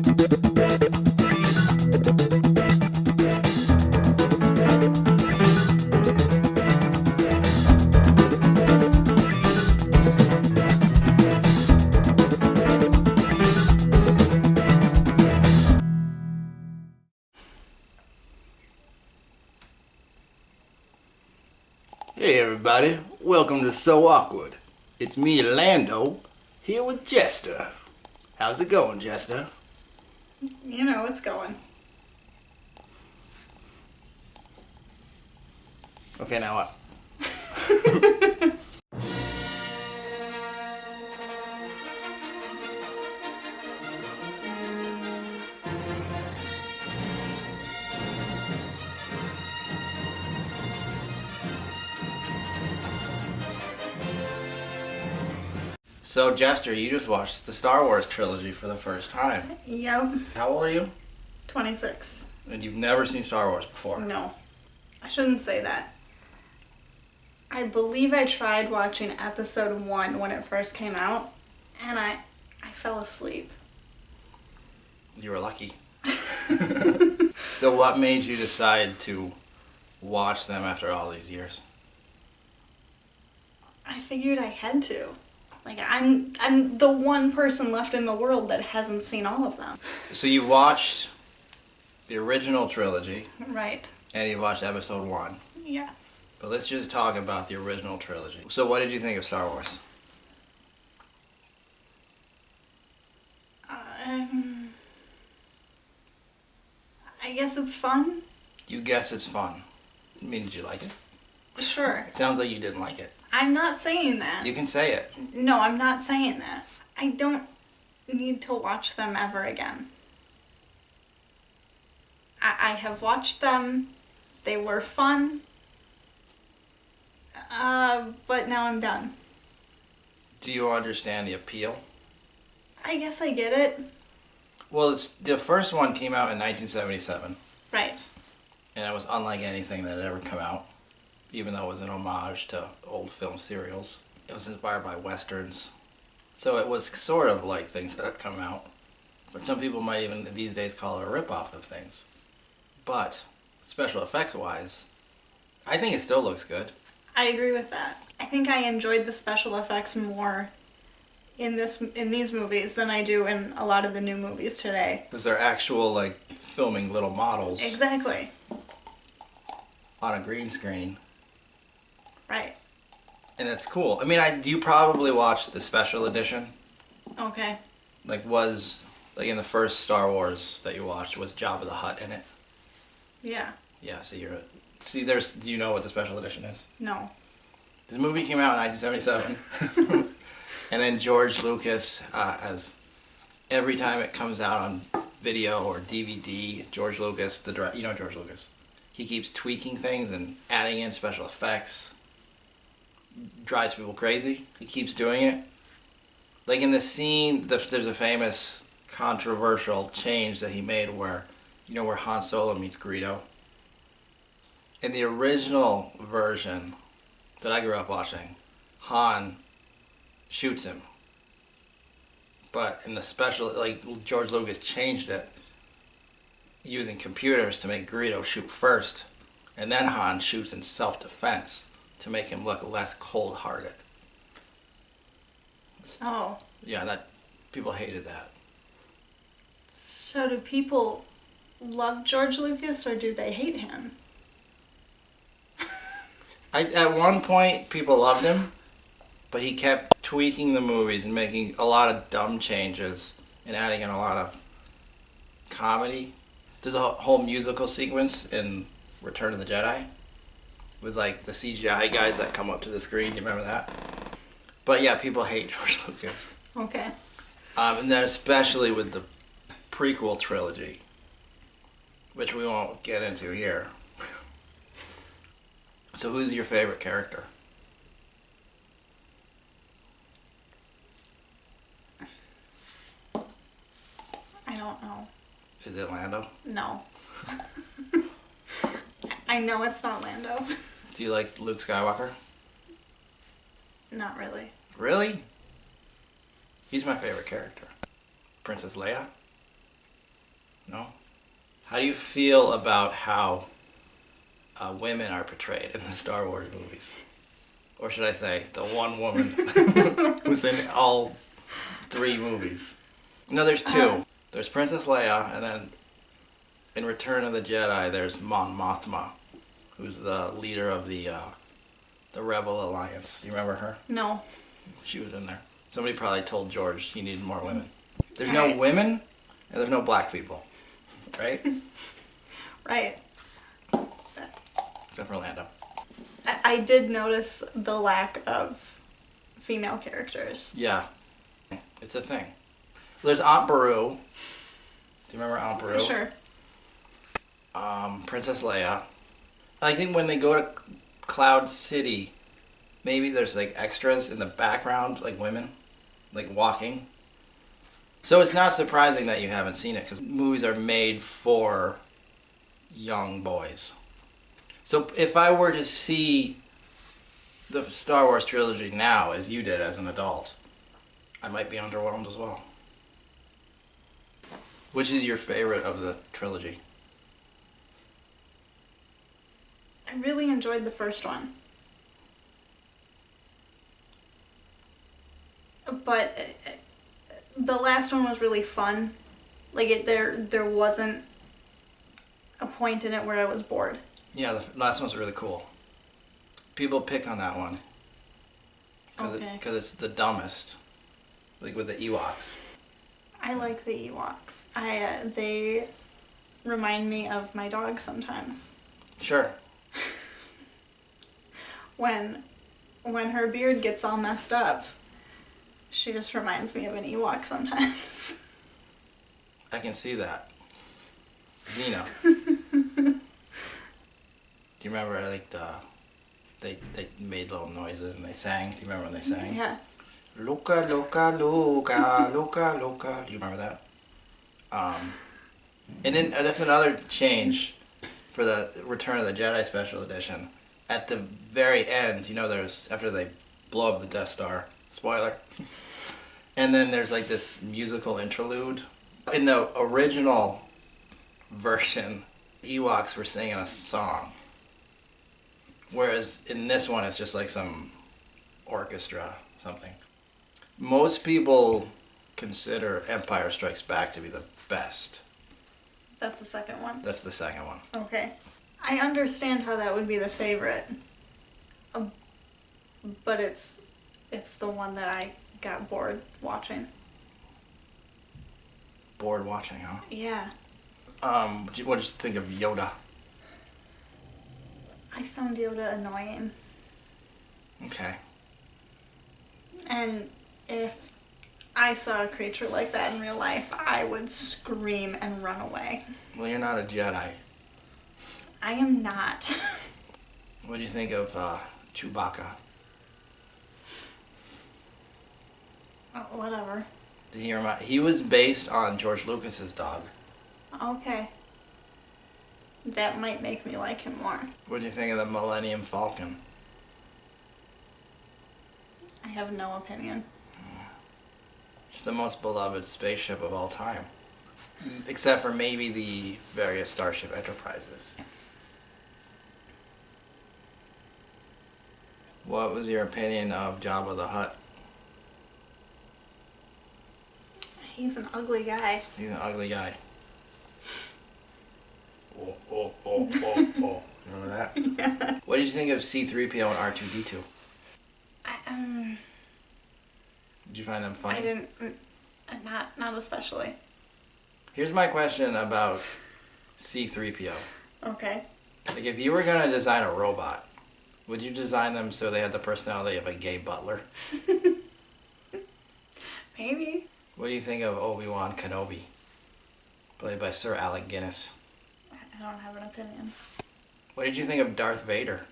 Hey everybody, welcome to So Awkward. It's me, Lando, here with Jester. How's it going, Jester? You know, it's going. Okay, now what? So, Jester, you just watched the Star Wars trilogy for the first time. Yep. How old are you? 26. And you've never seen Star Wars before? No. I shouldn't say that. I believe I tried watching episode 1 when it first came out, and I fell asleep. You were lucky. So what made you decide to watch them after all these years? I figured I had to. Like, I'm the one person left in the world that hasn't seen all of them. So you watched the original trilogy, Right. and you watched episode 1. Yes. But let's just talk about the original trilogy. So what did you think of Star Wars? I guess it's fun. You guess it's fun. I mean, did you like it? Sure. It sounds like you didn't like it. I'm not saying that. You can say it. No, I'm not saying that. I don't need to watch them ever again. I have watched them. They were fun. But now I'm done. Do you understand the appeal? I guess I get it. Well, the first one came out in 1977, Right. and it was unlike anything that had ever come out, even though it was an homage to old film serials. It was inspired by westerns, so it was sort of like things that had come out. But some people might even these days call it a rip-off of things. But special effects-wise, I think it still looks good. I agree with that. I think I enjoyed the special effects more in these movies than I do in a lot of the new movies today. Because they're actual, like, filming little models Exactly. on a green screen. Right. And it's cool. I mean, you probably watched the special edition. Okay. Like, in the first Star Wars that you watched, was Jabba the Hutt in it? Yeah. Yeah, so do you know what the special edition is? No. This movie came out in 1977. And then George Lucas, every time it comes out on video or DVD, George Lucas, George Lucas, he keeps tweaking things and adding in special effects. Drives people crazy. He keeps doing it. Like in the scene, there's a famous controversial change that he made where Han Solo meets Greedo. In the original version that I grew up watching, Han shoots him. But in the special, George Lucas changed it using computers to make Greedo shoot first, and then Han shoots in self-defense to make him look less cold-hearted. Oh. Yeah, people hated that. So do people love George Lucas or do they hate him? At one point, people loved him, but he kept tweaking the movies and making a lot of dumb changes and adding in a lot of comedy. There's a whole musical sequence in Return of the Jedi with like the CGI guys that come up to the screen. Do you remember that? But yeah, people hate George Lucas. Okay. And then especially with the prequel trilogy, which we won't get into here. So who's your favorite character? I don't know. Is it Lando? No. I know it's not Lando. Do you like Luke Skywalker? Not really. Really? He's my favorite character. Princess Leia? No? How do you feel about how women are portrayed in the Star Wars movies? Or should I say, the one woman who's in all 3 movies? No, there's 2. There's Princess Leia, and then in Return of the Jedi, there's Mon Mothma, who's the leader of the Rebel Alliance. Do you remember her? No. She was in there. Somebody probably told George he needed more women. There's no women, and there's no black people. Right? Right. Except for Lando. I did notice the lack of female characters. Yeah. It's a thing. There's Aunt Beru. Do you remember Aunt Beru? Sure. Princess Leia. I think when they go to Cloud City, maybe there's like extras in the background, like women, like walking. So it's not surprising that you haven't seen it, because movies are made for young boys. So if I were to see the Star Wars trilogy now, as you did as an adult, I might be underwhelmed as well. Which is your favorite of the trilogy? I really enjoyed the first one. But the last one was really fun. Like, there wasn't a point in it where I was bored. Yeah, the last one's really cool. People pick on that one. Because it's the dumbest. Like with the Ewoks. I like the Ewoks. They remind me of my dog sometimes. Sure. When her beard gets all messed up, she just reminds me of an Ewok sometimes. I can see that. Xena. Do you remember, like, they made little noises and they sang? Do you remember when they sang? Yeah. Luca, Luca, Luca, Luca, Luca. Do you remember that? And then that's another change for the Return of the Jedi Special Edition. At the very end, there's, after they blow up the Death Star, spoiler, and then there's like this musical interlude. In the original version, Ewoks were singing a song. Whereas in this one, it's just like some orchestra, something. Most people consider Empire Strikes Back to be the best. That's the second one? That's the second one. Okay. I understand how that would be the favorite. But it's the one that I got bored watching. Bored watching, huh? Yeah. What did you think of Yoda? I found Yoda annoying. Okay. And if I saw a creature like that in real life, I would scream and run away. Well, you're not a Jedi. I am not. What do you think of Chewbacca? Oh, whatever. He was based on George Lucas's dog. Okay. That might make me like him more. What do you think of the Millennium Falcon? I have no opinion. It's the most beloved spaceship of all time. Except for maybe the various Starship Enterprises. What was your opinion of Jabba the Hutt? He's an ugly guy. He's an ugly guy. Oh. Remember that? Yeah. What did you think of C-3PO and R2-D2? Did you find them funny? I didn't. Not especially. Here's my question about C-3PO. Okay. Like, if you were going to design a robot, would you design them so they had the personality of a gay butler? Maybe. What do you think of Obi-Wan Kenobi? Played by Sir Alec Guinness. I don't have an opinion. What did you think of Darth Vader?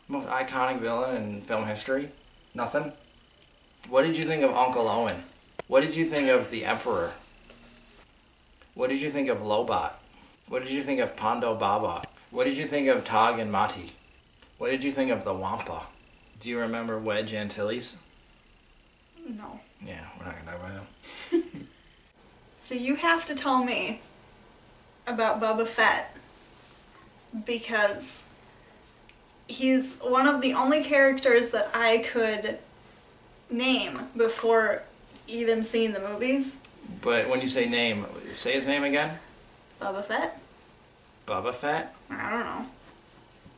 Most iconic villain in film history? Nothing? What did you think of Uncle Owen? What did you think of the Emperor? What did you think of Lobot? What did you think of Pondo Baba? What did you think of Tog and Mati? What did you think of the Wampa? Do you remember Wedge Antilles? No. Yeah, we're not gonna talk about him. So you have to tell me about Boba Fett, because he's one of the only characters that I could name before even seeing the movies. But when you say name, say his name again. Boba Fett? Boba Fett? I don't know.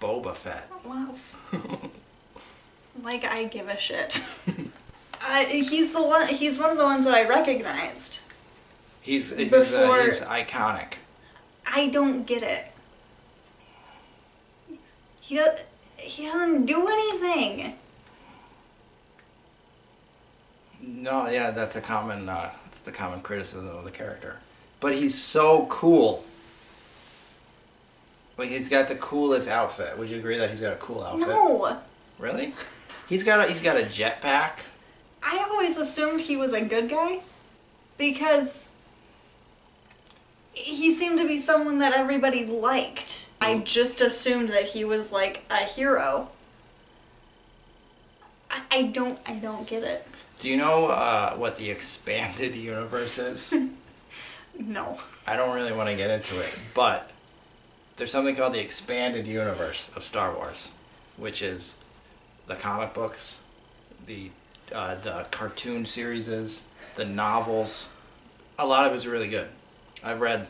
Boba Fett. Wow. Like I give a shit. He's one of the ones that I recognized. He's Before- he's iconic. I don't get it. He doesn't do anything. No, yeah, that's a common criticism of the character. But he's so cool. Like, he's got the coolest outfit. Would you agree that he's got a cool outfit? No. Really? He's got a jetpack. I always assumed he was a good guy because he seemed to be someone that everybody liked. I just assumed that he was like a hero. I don't get it. Do you know what the expanded universe is? No. I don't really want to get into it, but there's something called the expanded universe of Star Wars, which is the comic books, the cartoon series, the novels. A lot of it's really good. I've read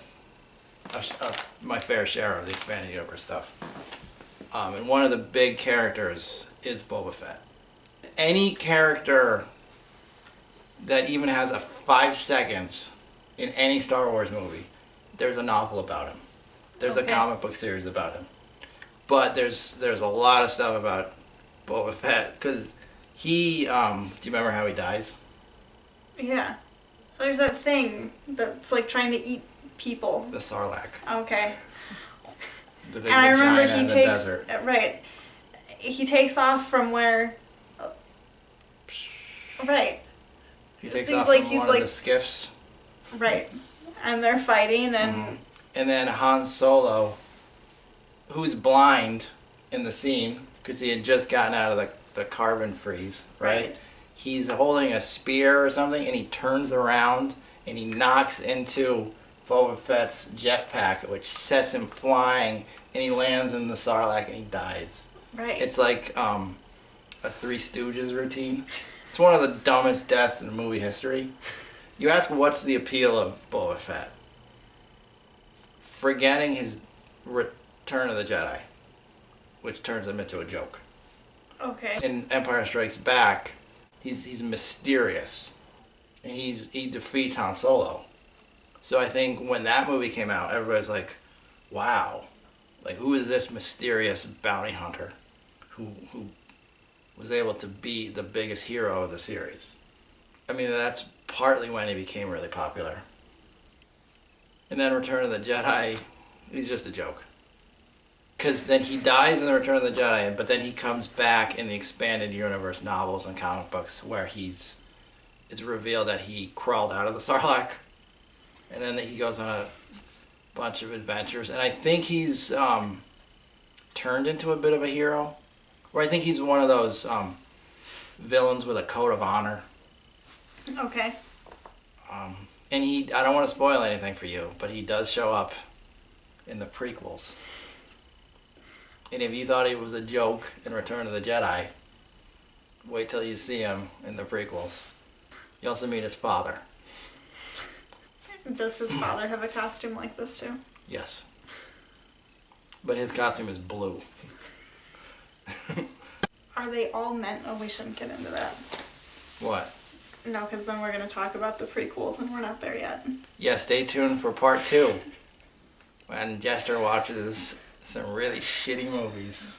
my fair share of the expanded universe stuff. And one of the big characters is Boba Fett. Any character that even has a 5 seconds in any Star Wars movie, there's a novel about him. There's a comic book series about him. But there's a lot of stuff about Boba Fett, because he, do you remember how he dies? Yeah. There's that thing that's like trying to eat people. The Sarlacc. Okay. The big And I remember vagina he in the takes desert. right. He takes off from where. Right. He takes Seems off like from he's one like- of the skiffs. Right. And they're fighting and And then Han Solo, who's blind in the scene, because he had just gotten out of the carbon freeze, right? He's holding a spear or something, and he turns around, and he knocks into Boba Fett's jetpack, which sets him flying, and he lands in the Sarlacc, and he dies. right. It's like a Three Stooges routine. It's one of the dumbest deaths in movie history. You ask what's the appeal of Boba Fett? Forgetting his Return of the Jedi, which turns him into a joke. Okay. In Empire Strikes Back, he's mysterious, and he defeats Han Solo. So I think when that movie came out, everybody's like, "Wow, like who is this mysterious bounty hunter who was able to be the biggest hero of the series?" I mean, that's partly when he became really popular. And then Return of the Jedi, he's just a joke. Because then he dies in the Return of the Jedi, but then he comes back in the expanded universe novels and comic books where it's revealed that he crawled out of the Sarlacc. And then he goes on a bunch of adventures. And I think he's turned into a bit of a hero. Or I think he's one of those villains with a code of honor. Okay. And I don't want to spoil anything for you, but he does show up in the prequels. And if you thought he was a joke in Return of the Jedi, wait till you see him in the prequels. You also meet his father. Does his father have a costume like this too? Yes. But his costume is blue. Are they all meant? Oh, we shouldn't get into that. What? No, because then we're going to talk about the prequels and we're not there yet. Yeah, stay tuned for part 2. When Jester watches some really shitty movies.